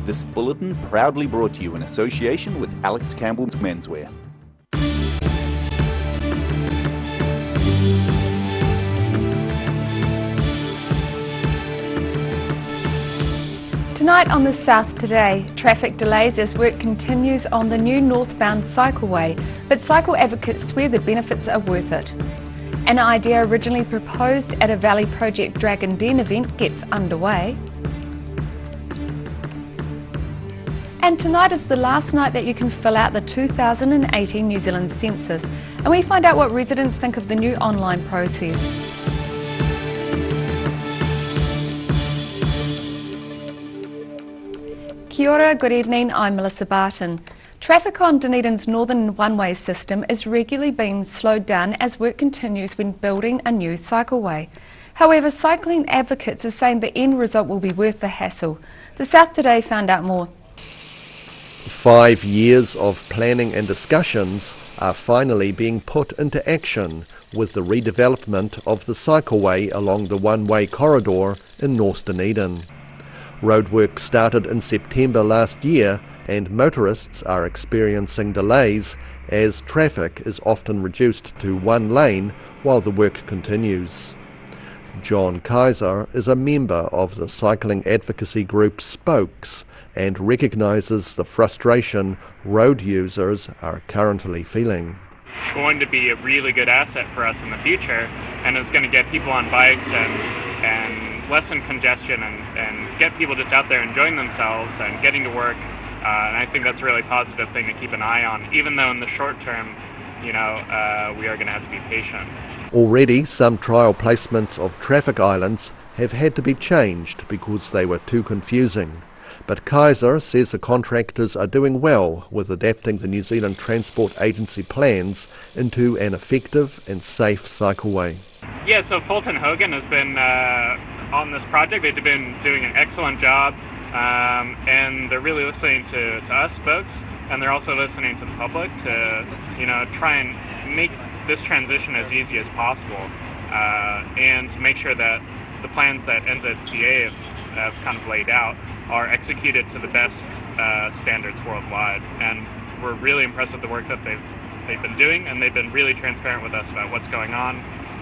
This bulletin proudly brought to you in association with Alex Campbell's Menswear. Tonight on the South Today, traffic delays as work continues on the new northbound cycleway, but cycle advocates swear the benefits are worth it. An idea originally proposed at a Valley Project Dragon Den event gets underway. And tonight is the last night that you can fill out the 2018 New Zealand census, and we find out what residents think of the new online process. Kia ora, good evening, I'm Melissa Barton. Traffic on Dunedin's northern one-way system is regularly being slowed down as work continues when building a new cycleway. However, cycling advocates are saying the end result will be worth the hassle. The South Today found out more. 5 years of planning and discussions are finally being put into action with the redevelopment of the cycleway along the one-way corridor in North Dunedin. Roadwork started in September last year and motorists are experiencing delays as traffic is often reduced to one lane while the work continues. John Kaiser is a member of the cycling advocacy group Spokes and recognises the frustration road users are currently feeling. It's going to be a really good asset for us in the future, and it's going to get people on bikes and lessen congestion and get people just out there enjoying themselves and getting to work. And I think that's a really positive thing to keep an eye on, even though in the short term, we are going to have to be patient. Already some trial placements of traffic islands have had to be changed because they were too confusing. But Kaiser says the contractors are doing well with adapting the New Zealand Transport Agency plans into an effective and safe cycleway. Yeah, so Fulton Hogan has been on this project. They've been doing an excellent job, and they're really listening to us folks, and they're also listening to the public to try and make this transition as easy as possible, and to make sure that the plans that NZTA have kind of laid out are executed to the best standards worldwide. And we're really impressed with the work that they've been doing, and they've been really transparent with us about what's going on,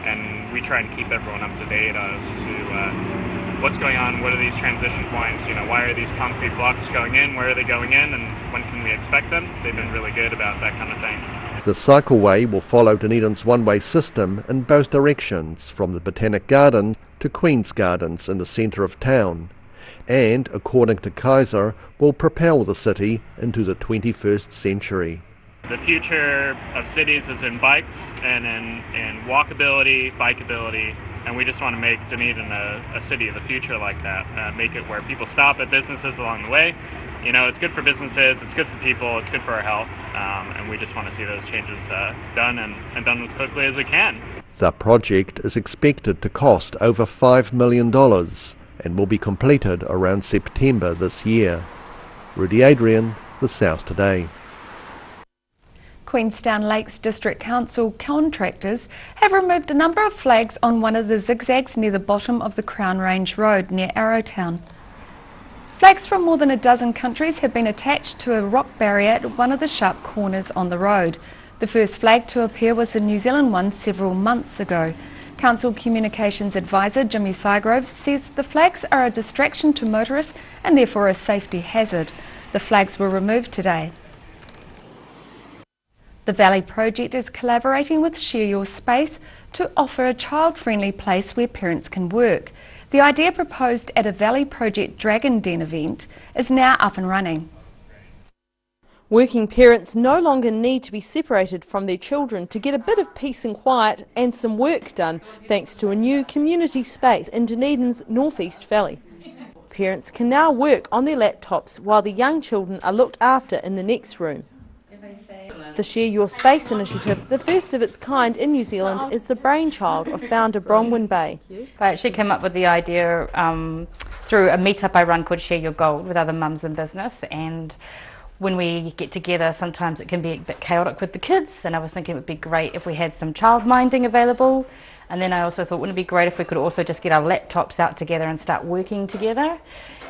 and we try and keep everyone up to date as to what's going on, what are these transition points, why are these concrete blocks going in, where are they going in, and when can we expect them. They've been really good about that kind of thing. The cycleway will follow Dunedin's one-way system in both directions, from the Botanic Garden to Queen's Gardens in the centre of town, and, according to Kaiser, will propel the city into the 21st century. The future of cities is in bikes and in walkability, bikeability, and we just want to make Dunedin a city of the future like that. Make it where people stop at businesses along the way. It's good for businesses, it's good for people, it's good for our health, and we just want to see those changes done and done as quickly as we can. The project is expected to cost over $5 million and will be completed around September this year. Rudy Adrian, The South Today. Queenstown Lakes District Council contractors have removed a number of flags on one of the zigzags near the bottom of the Crown Range Road near Arrowtown. Flags from more than a dozen countries have been attached to a rock barrier at one of the sharp corners on the road. The first flag to appear was the New Zealand one several months ago. Council Communications Advisor Jimmy Sygrove says the flags are a distraction to motorists and therefore a safety hazard. The flags were removed today. The Valley Project is collaborating with Share Your Space to offer a child-friendly place where parents can work. The idea, proposed at a Valley Project Dragon Den event, is now up and running. Working parents no longer need to be separated from their children to get a bit of peace and quiet and some work done thanks to a new community space in Dunedin's Northeast Valley. Parents can now work on their laptops while the young children are looked after in the next room. The Share Your Space initiative, the first of its kind in New Zealand, is the brainchild of founder Bronwyn Bay. I actually came up with the idea through a meetup I run called Share Your Gold with other mums in business, and when we get together sometimes it can be a bit chaotic with the kids, and I was thinking it would be great if we had some child minding available, and then I also thought wouldn't it be great if we could also just get our laptops out together and start working together.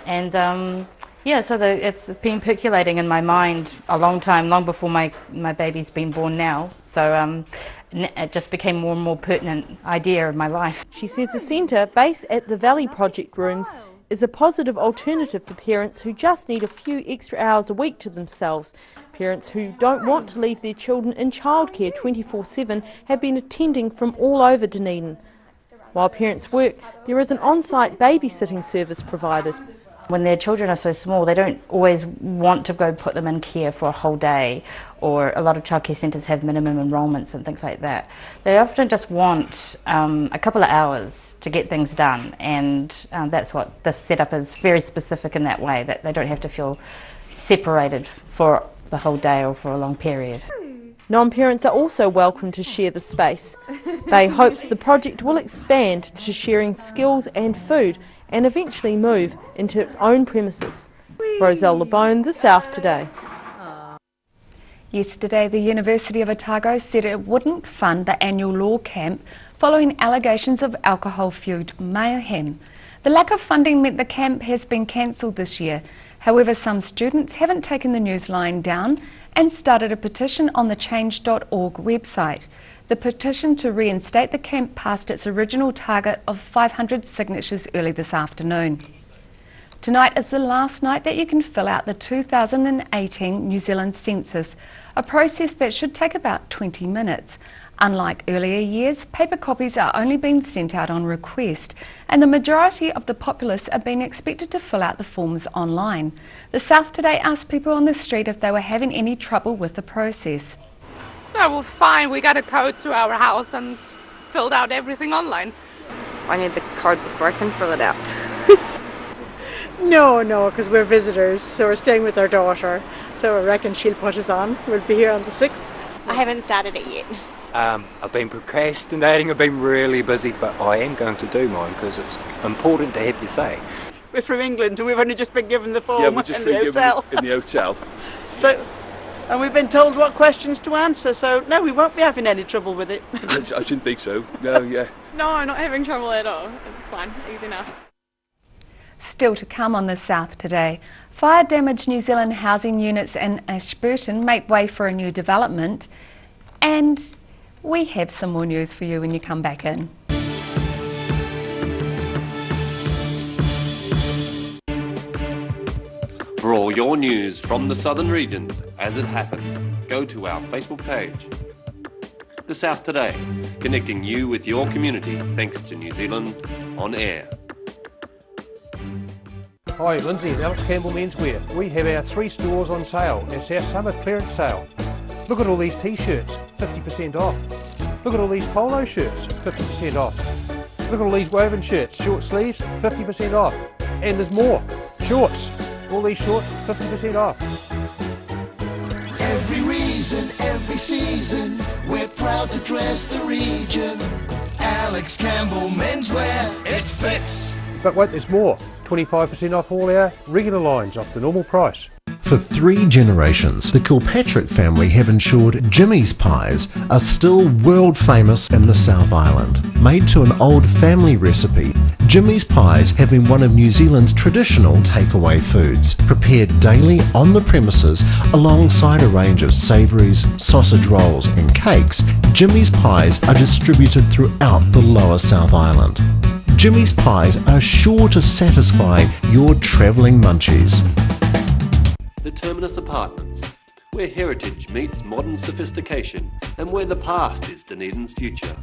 And Yeah, so it's been percolating in my mind a long time, long before my baby's been born now. So it just became more and more pertinent idea of my life. She says the centre, based at the Valley Project Rooms, is a positive alternative for parents who just need a few extra hours a week to themselves. Parents who don't want to leave their children in childcare 24/7 have been attending from all over Dunedin. While parents work, there is an on-site babysitting service provided. When their children are so small, they don't always want to go put them in care for a whole day, or a lot of childcare centres have minimum enrolments and things like that. They often just want a couple of hours to get things done, and that's what this setup is, very specific in that way, that they don't have to feel separated for the whole day or for a long period. Non-parents are also welcome to share the space. Bay hopes the project will expand to sharing skills and food and eventually move into its own premises. Roselle LeBone, The South Today. Yesterday, the University of Otago said it wouldn't fund the annual law camp following allegations of alcohol-fuelled mayhem. The lack of funding meant the camp has been cancelled this year. However, some students haven't taken the news lying down and started a petition on the change.org website. The petition to reinstate the camp passed its original target of 500 signatures early this afternoon. Tonight is the last night that you can fill out the 2018 New Zealand census, a process that should take about 20 minutes. Unlike earlier years, paper copies are only being sent out on request, and the majority of the populace are being expected to fill out the forms online. The South Today asked people on the street if they were having any trouble with the process. No, we're fine. We got a code to our house and filled out everything online. I need the code before I can fill it out. No, because we're visitors, so we're staying with our daughter. So I reckon she'll put us on. We'll be here on the 6th. I haven't started it yet. I've been procrastinating, I've been really busy, but I am going to do mine because it's important to have your say. We're from England and we've only just been given the form in the hotel. In the hotel. And we've been told what questions to answer, so no, we won't be having any trouble with it. I shouldn't think so. No, yeah. No, I'm not having trouble at all. It's fine, easy enough. Still to come on the South Today. Fire-damaged New Zealand housing units in Ashburton make way for a new development, and we have some more news for you when you come back in. For all your news from the southern regions as it happens, go to our Facebook page. The South Today, connecting you with your community thanks to New Zealand On Air. Hi, Lindsay and Alex Campbell Menswear. We have our 3 stores on sale. It's our summer clearance sale. Look at all these t-shirts, 50% off. Look at all these polo shirts, 50% off. Look at all these woven shirts, short sleeves, 50% off. And there's more, shorts. All these shorts, 50% off. Every reason, every season, we're proud to dress the region. Alex Campbell Menswear, it fits. But wait, there's more. 25% off all our regular lines off the normal price. For 3 generations, the Kilpatrick family have ensured Jimmy's pies are still world famous in the South Island. Made to an old family recipe, Jimmy's pies have been one of New Zealand's traditional takeaway foods, prepared daily on the premises alongside a range of savouries, sausage rolls and cakes. Jimmy's pies are distributed throughout the lower South Island. Jimmy's pies are sure to satisfy your travelling munchies. The Terminus Apartments, where heritage meets modern sophistication and where the past is Dunedin's future.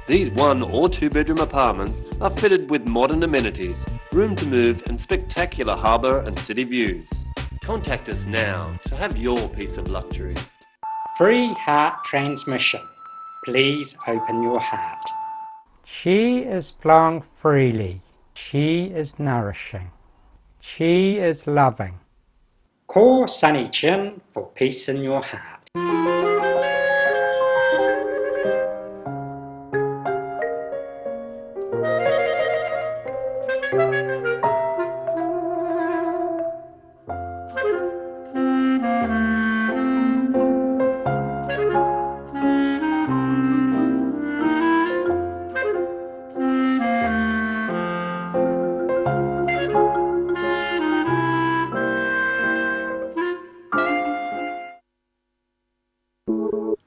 These 1 or 2 bedroom apartments are fitted with modern amenities, room to move and spectacular harbour and city views. Contact us now to have your piece of luxury. Free heart transmission. Please open your heart. She is flowing freely. She is nourishing. She is loving. Call Sunny Chin for peace in your heart.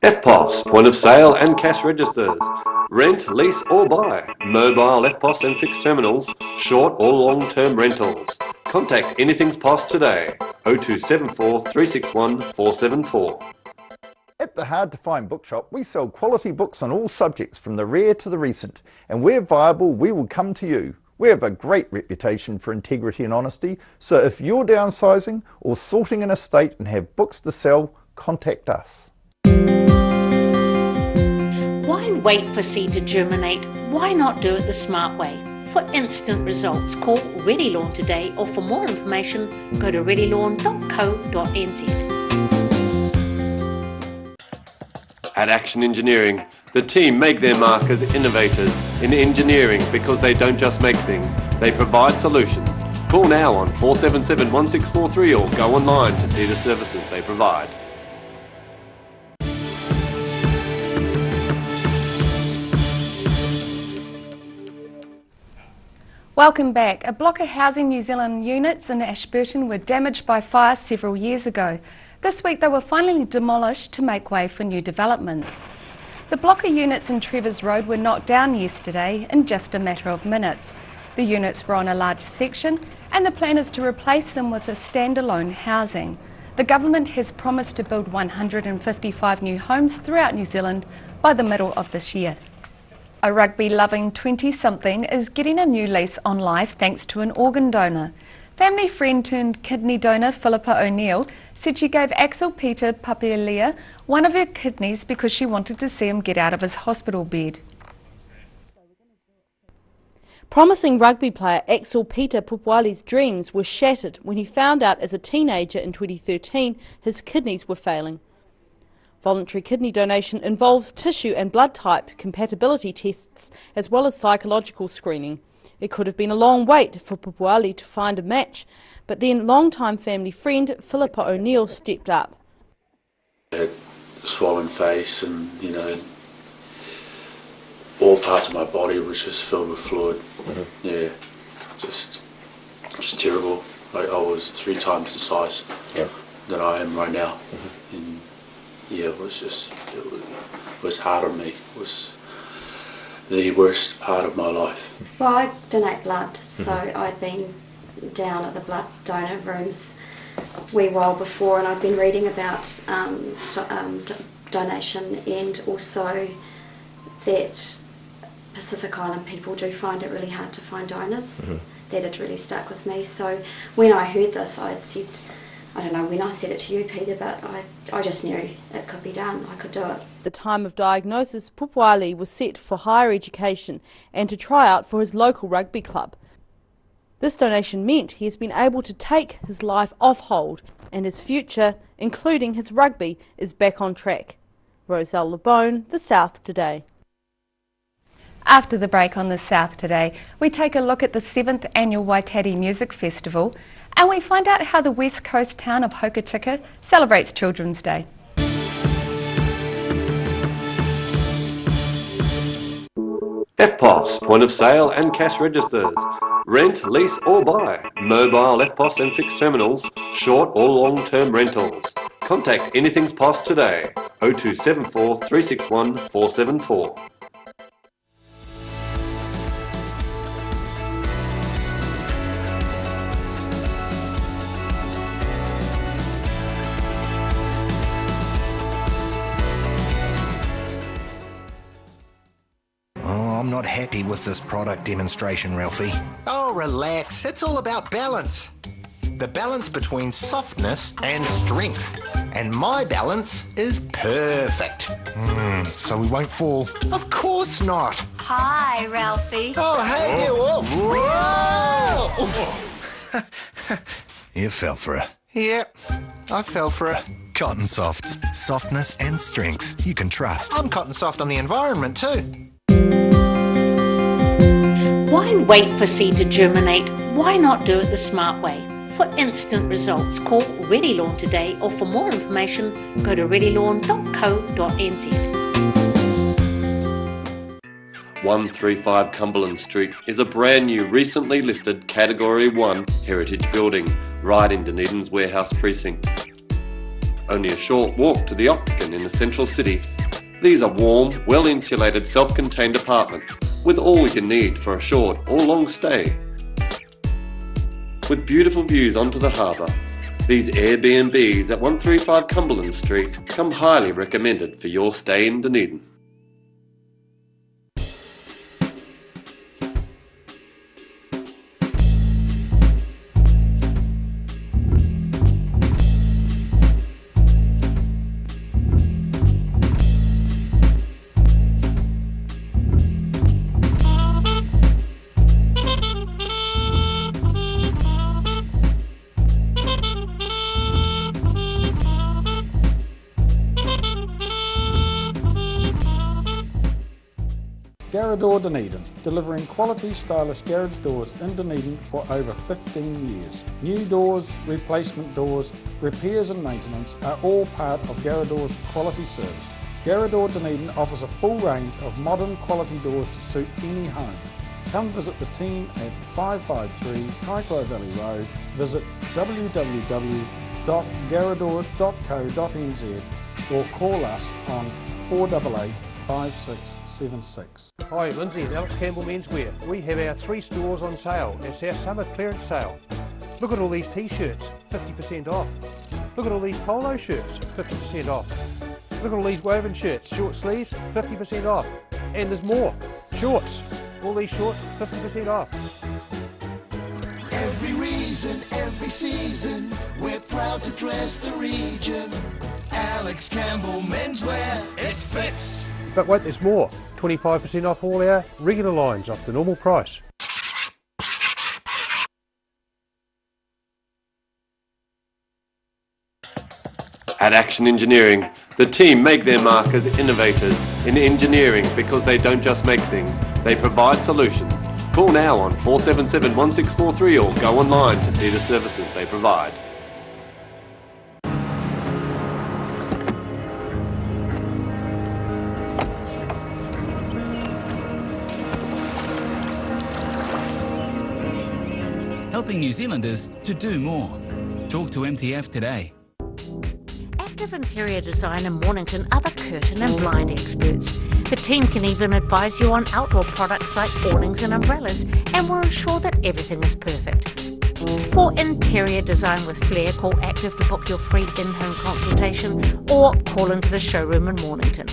FPOS, point of sale and cash registers. Rent, lease or buy. Mobile FPOS and fixed terminals. Short or long-term rentals. Contact Anything's POS today. 0274 361 474. At the Hard to Find Bookshop, we sell quality books on all subjects from the rare to the recent, and where viable, we will come to you. We have a great reputation for integrity and honesty, so if you're downsizing or sorting an estate and have books to sell, contact us. Why wait for seed to germinate? Why not do it the smart way? For instant results, call Ready Lawn today, or for more information, go to readylawn.co.nz. At Action Engineering, the team make their mark as innovators in engineering because they don't just make things, they provide solutions. Call now on 477 1643 or go online to see the services they provide. Welcome back. A block of Housing New Zealand units in Ashburton were damaged by fire several years ago. This week they were finally demolished to make way for new developments. The block of units in Trevors Road were knocked down yesterday in just a matter of minutes. The units were on a large section and the plan is to replace them with a standalone housing. The government has promised to build 155 new homes throughout New Zealand by the middle of this year. A rugby-loving 20-something is getting a new lease on life thanks to an organ donor. Family friend turned kidney donor Philippa O'Neill said she gave Axel Peter Papialia one of her kidneys because she wanted to see him get out of his hospital bed. Promising rugby player Axel Peter Pupuali's dreams were shattered when he found out as a teenager in 2013 his kidneys were failing. Voluntary kidney donation involves tissue and blood type compatibility tests as well as psychological screening. It could have been a long wait for Pupuali to find a match, but then longtime family friend Philippa O'Neill stepped up. I had a swollen face and, all parts of my body was just filled with fluid. Yeah, just terrible. Like I was 3 times the size that I am right now. And yeah, it was hard on me. It was the worst part of my life. Well, I donate blood, so I'd been down at the blood donor rooms a wee while before, and I'd been reading about donation, and also that Pacific Island people do find it really hard to find donors. That had really stuck with me. So when I heard this, I'd said, I don't know when I said it to you, Peter, but I just knew it could be done. I could do it. At the time of diagnosis, Pupuali was set for higher education and to try out for his local rugby club. This donation meant he has been able to take his life off hold and his future, including his rugby, is back on track. Roselle LeBone, The South Today. After the break on The South Today, we take a look at the 7th annual Waitati Music Festival and we find out how the west coast town of Hokitika celebrates Children's Day. FPOS, point of sale and cash registers. Rent, lease or buy. Mobile FPOS and fixed terminals. Short or long-term rentals. Contact Anything's POS today. 0274 361 474. I'm not happy with this product demonstration, Ralphie. Oh, relax. It's all about balance. The balance between softness and strength. And my balance is perfect. So we won't fall? Of course not. Hi, Ralphie. Oh, hey, you. Whoa. You fell for it. Yep, I fell for it. Cotton Softs. Softness and strength you can trust. I'm cotton soft on the environment too. Why wait for seed to germinate? Why not do it the smart way? For instant results, call Ready Lawn today, or for more information, go to readylawn.co.nz. 135 Cumberland Street is a brand new, recently listed Category 1 heritage building right in Dunedin's warehouse precinct. Only a short walk to the Opticon in the central city These are warm, well-insulated, self-contained apartments with all you need for a short or long stay. With beautiful views onto the harbour, these Airbnbs at 135 Cumberland Street come highly recommended for your stay in Dunedin. Garrador Dunedin, delivering quality stylish garage doors in Dunedin for over 15 years. New doors, replacement doors, repairs and maintenance are all part of Garrador's quality service. Garrador Dunedin offers a full range of modern quality doors to suit any home. Come visit the team at 553 Kaikoura Valley Road. Visit www.garrador.co.nz or call us on 488 5676. Hi, Lindsay and Alex Campbell Menswear. We have our 3 stores on sale. It's our summer clearance sale. Look at all these t-shirts, 50% off. Look at all these polo shirts, 50% off. Look at all these woven shirts, short sleeves, 50% off. And there's more. Shorts. All these shorts, 50% off. Every reason, every season, we're proud to dress the region. Alex Campbell Menswear, it fits. But wait, there's more. 25% off all our regular lines off the normal price. At Action Engineering, the team make their mark as innovators in engineering because they don't just make things, they provide solutions. Call now on 477 1643 or go online to see the services they provide. Helping New Zealanders to do more. Talk to MTF today. Active Interior Design in Mornington are the curtain and blind experts. The team can even advise you on outdoor products like awnings and umbrellas, and will ensure that everything is perfect. For interior design with flair, call Active to book your free in-home consultation or call into the showroom in Mornington.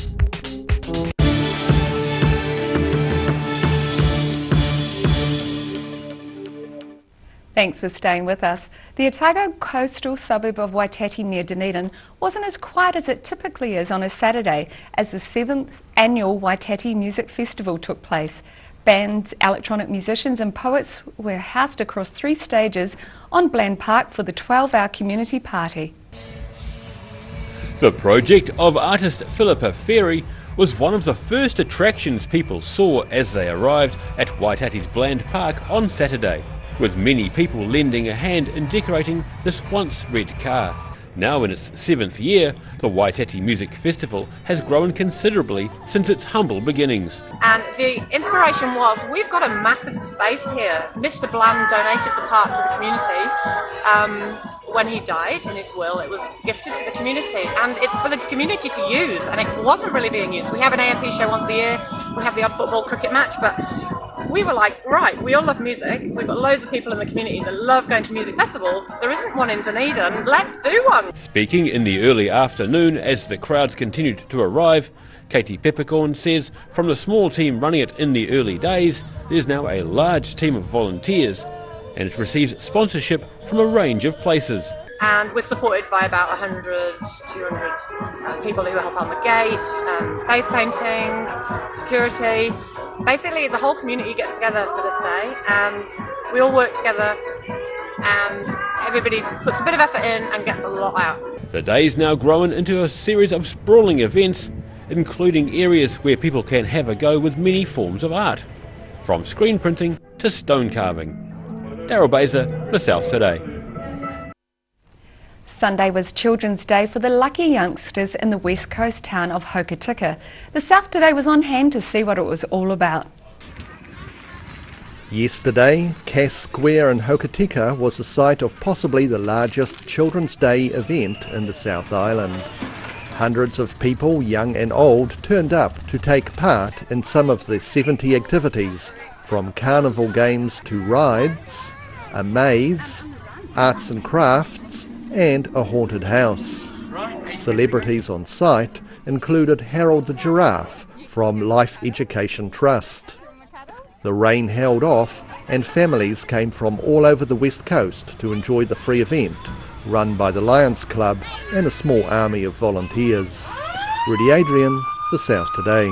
Thanks for staying with us. The Otago coastal suburb of Waitati near Dunedin wasn't as quiet as it typically is on a Saturday as the 7th annual Waitati Music Festival took place. Bands, electronic musicians and poets were housed across 3 stages on Bland Park for the 12-hour community party. The project of artist Philippa Ferry was one of the first attractions people saw as they arrived at Waitati's Bland Park on Saturday, with many people lending a hand in decorating this once red car. Now in its 7th year, the Waitati Music Festival has grown considerably since its humble beginnings. And the inspiration was, we've got a massive space here. Mr. Bland donated the park to the community. When he died in his will, it was gifted to the community, and it's for the community to use, and it wasn't really being used. We have an AFP show once a year, we have the odd football cricket match, but we were like, right, we all love music, we've got loads of people in the community that love going to music festivals, there isn't one in Dunedin, let's do one! Speaking in the early afternoon as the crowds continued to arrive, Katie Peppercorn says from the small team running it in the early days, there's now a large team of volunteers, and it receives sponsorship from a range of places. And we're supported by about 100, 200 people who help on the gate, face painting, security. Basically the whole community gets together for this day and we all work together and everybody puts a bit of effort in and gets a lot out. The day's now grown into a series of sprawling events, including areas where people can have a go with many forms of art, from screen printing to stone carving. Daryl Baser, The South Today. Sunday was Children's Day for the lucky youngsters in the west coast town of Hokitika. The South Today was on hand to see what it was all about. Yesterday, Cass Square in Hokitika was the site of possibly the largest Children's Day event in the South Island. Hundreds of people, young and old, turned up to take part in some of the 70 activities, from carnival games to rides, a maze, arts and crafts, and a haunted house. Celebrities on site included Harold the Giraffe from Life Education Trust. The rain held off and families came from all over the West Coast to enjoy the free event, run by the Lions Club and a small army of volunteers. Rudy Adrian, The South Today.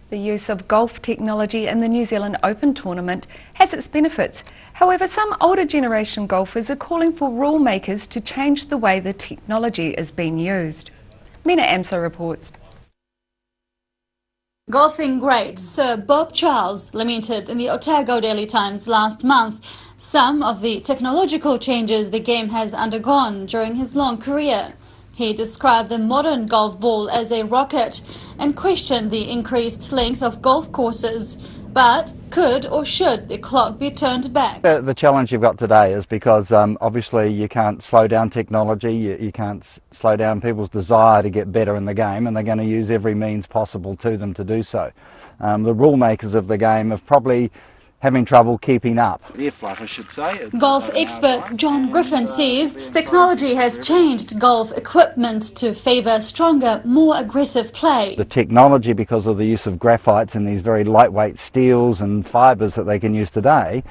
The use of golf technology in the New Zealand Open tournament has its benefits. However, some older generation golfers are calling for rule makers to change the way the technology is being used. Mina Amso reports. Golfing great Sir Bob Charles lamented in the Otago Daily Times last month some of the technological changes the game has undergone during his long career. He described the modern golf ball as a rocket and questioned the increased length of golf courses. But could or should the clock be turned back? The challenge you've got today is because obviously you can't slow down technology, you can't slow down people's desire to get better in the game, and they're going to use every means possible to them to do so. The rule makers of the game have probably having trouble keeping up. I should say. Golf expert John Griffin says technology has changed golf equipment to favour stronger, more aggressive play. The technology, because of the use of graphites and these very lightweight steels and fibres that they can use today,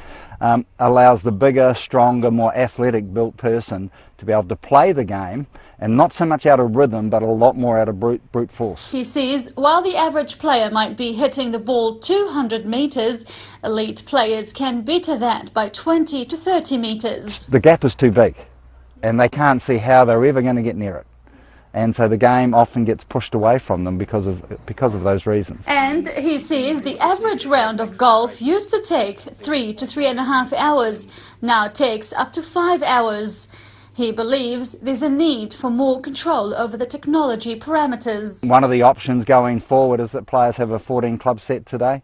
allows the bigger, stronger, more athletic built person to be able to play the game, and not so much out of rhythm but a lot more out of brute force. He says while the average player might be hitting the ball 200 metres, elite players can better that by 20 to 30 metres. The gap is too big and they can't see how they're ever going to get near it. And so the game often gets pushed away from them because of those reasons. And he says the average round of golf used to take 3 to 3.5 hours, now takes up to 5 hours. He believes there's a need for more control over the technology parameters. One of the options going forward is that players have a 14 club set today.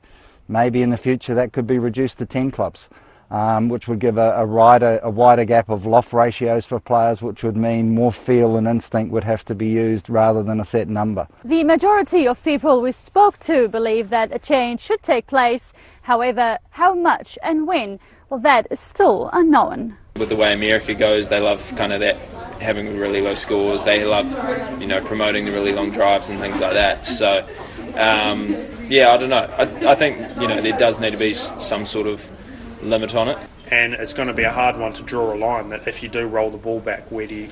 Maybe in the future that could be reduced to 10 clubs. Which would give a wider gap of loft ratios for players, which would mean more feel and instinct would have to be used rather than a set number. The majority of people we spoke to believe that a change should take place. However, how much and when, well, that is still unknown. With the way America goes, they love kind of that, having really low scores. They love, promoting the really long drives and things like that. So, yeah, I don't know. I think, there does need to be some sort of limit on it. And it's going to be a hard one to draw a line that if you do roll the ball back, where do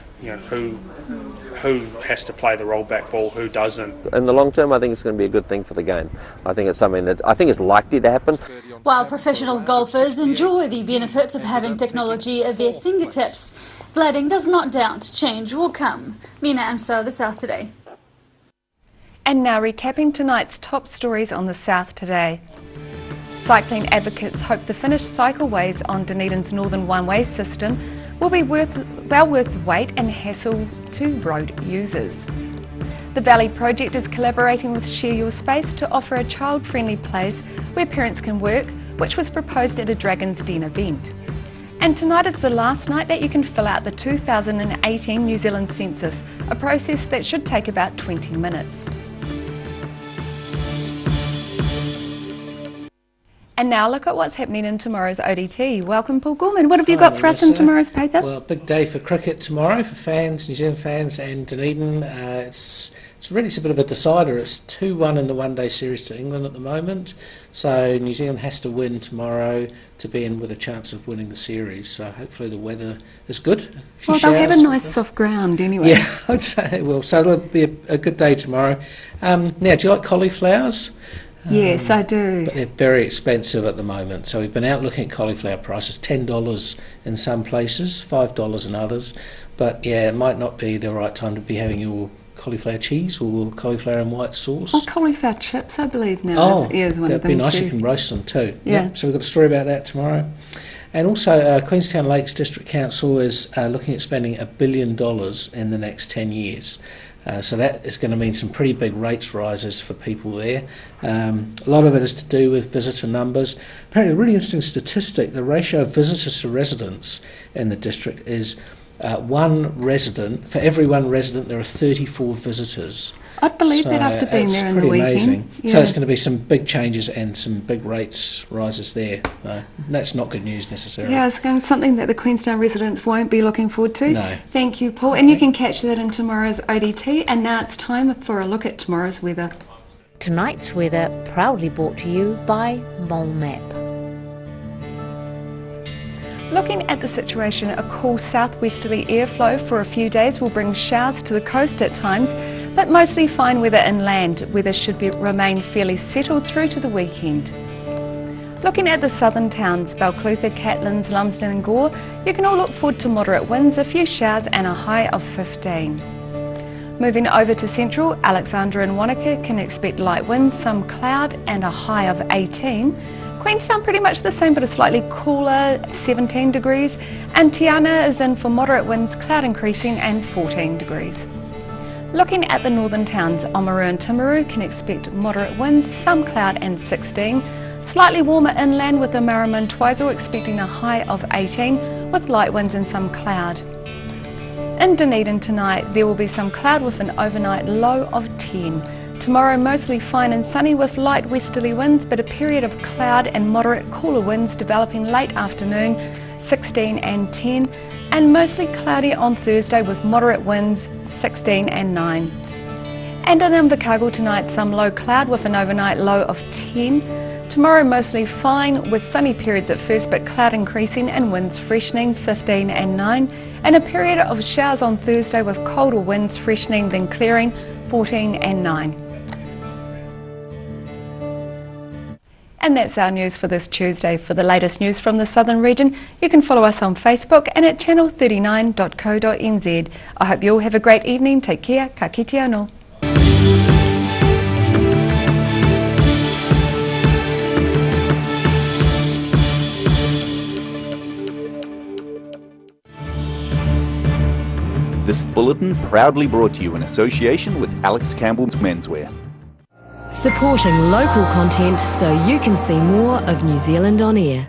who has to play the roll back ball, who doesn't? In the long term, I think it's going to be a good thing for the game. I think it's something that I think is likely to happen. While professional golfers enjoy the benefits of having technology at their fingertips, Gladding does not doubt change will come. Mina Amso, The South Today. And now recapping tonight's top stories on The South Today. Cycling advocates hope the finished cycleways on Dunedin's Northern One-Way system will be well worth the wait and hassle to road users. The Valley Project is collaborating with Share Your Space to offer a child-friendly place where parents can work, which was proposed at a Dragon's Den event. And tonight is the last night that you can fill out the 2018 New Zealand Census, a process that should take about 20 minutes. And now look at what's happening in tomorrow's ODT. Welcome, Paul Gorman. What have you got for us in tomorrow's paper? Well, big day for cricket tomorrow for fans, New Zealand fans and Dunedin. It's a bit of a decider. It's 2-1 in the one-day series to England at the moment. So New Zealand has to win tomorrow to be in with a chance of winning the series. So hopefully the weather is good. Well, they'll have a nice soft ground anyway. Yeah, I'd say they will. So it'll be a good day tomorrow. Now, do you like cauliflowers? Yes, I do. But they're very expensive at the moment. So we've been out looking at cauliflower prices, $10 in some places, $5 in others. But yeah, it might not be the right time to be having your cauliflower cheese or cauliflower and white sauce. Or cauliflower chips, I believe now. Is one of them that'd be nice. too. You can roast them too. Yeah. So we've got a story about that tomorrow. And also, Queenstown Lakes District Council is looking at spending $1 billion in the next 10 years. So that is going to mean some pretty big rates rises for people there. A lot of it is to do with visitor numbers. Apparently a really interesting statistic, the ratio of visitors to residents in the district is one resident, for every one resident there are 34 visitors. I'd believe that after being there in the weekend. Amazing. Yeah. So it's going to be some big changes and some big rates rises there. That's not good news necessarily. Yeah, it's going to be something that the Queenstown residents won't be looking forward to. No. Thank you, Paul. And you can catch that in tomorrow's ODT. And now it's time for a look at tomorrow's weather. Tonight's weather proudly brought to you by Mole Map. Looking at the situation, a cool southwesterly airflow for a few days will bring showers to the coast at times, but mostly fine weather inland. Weather should remain fairly settled through to the weekend. Looking at the southern towns, Balclutha, Catlins, Lumsden and Gore, you can all look forward to moderate winds, a few showers and a high of 15. Moving over to central, Alexandra and Wanaka can expect light winds, some cloud and a high of 18. Queenstown pretty much the same but a slightly cooler 17 degrees, and Tiana is in for moderate winds, cloud increasing and 14 degrees. Looking at the northern towns, Oamaru and Timaru can expect moderate winds, some cloud and 16. Slightly warmer inland with the Marama and Twizel expecting a high of 18 with light winds and some cloud. In Dunedin tonight there will be some cloud with an overnight low of 10. Tomorrow mostly fine and sunny with light westerly winds but a period of cloud and moderate cooler winds developing late afternoon, 16 and 10, and mostly cloudy on Thursday with moderate winds, 16 and 9. And in Invercargill tonight some low cloud with an overnight low of 10. Tomorrow mostly fine with sunny periods at first but cloud increasing and winds freshening, 15 and 9, and a period of showers on Thursday with colder winds freshening then clearing, 14 and 9. And that's our news for this Tuesday. For the latest news from the southern region, you can follow us on Facebook and at channel39.co.nz. I hope you all have a great evening. Take care. Ka kite anō. This bulletin proudly brought to you in association with Alex Campbell's Menswear. Supporting local content so you can see more of New Zealand on air.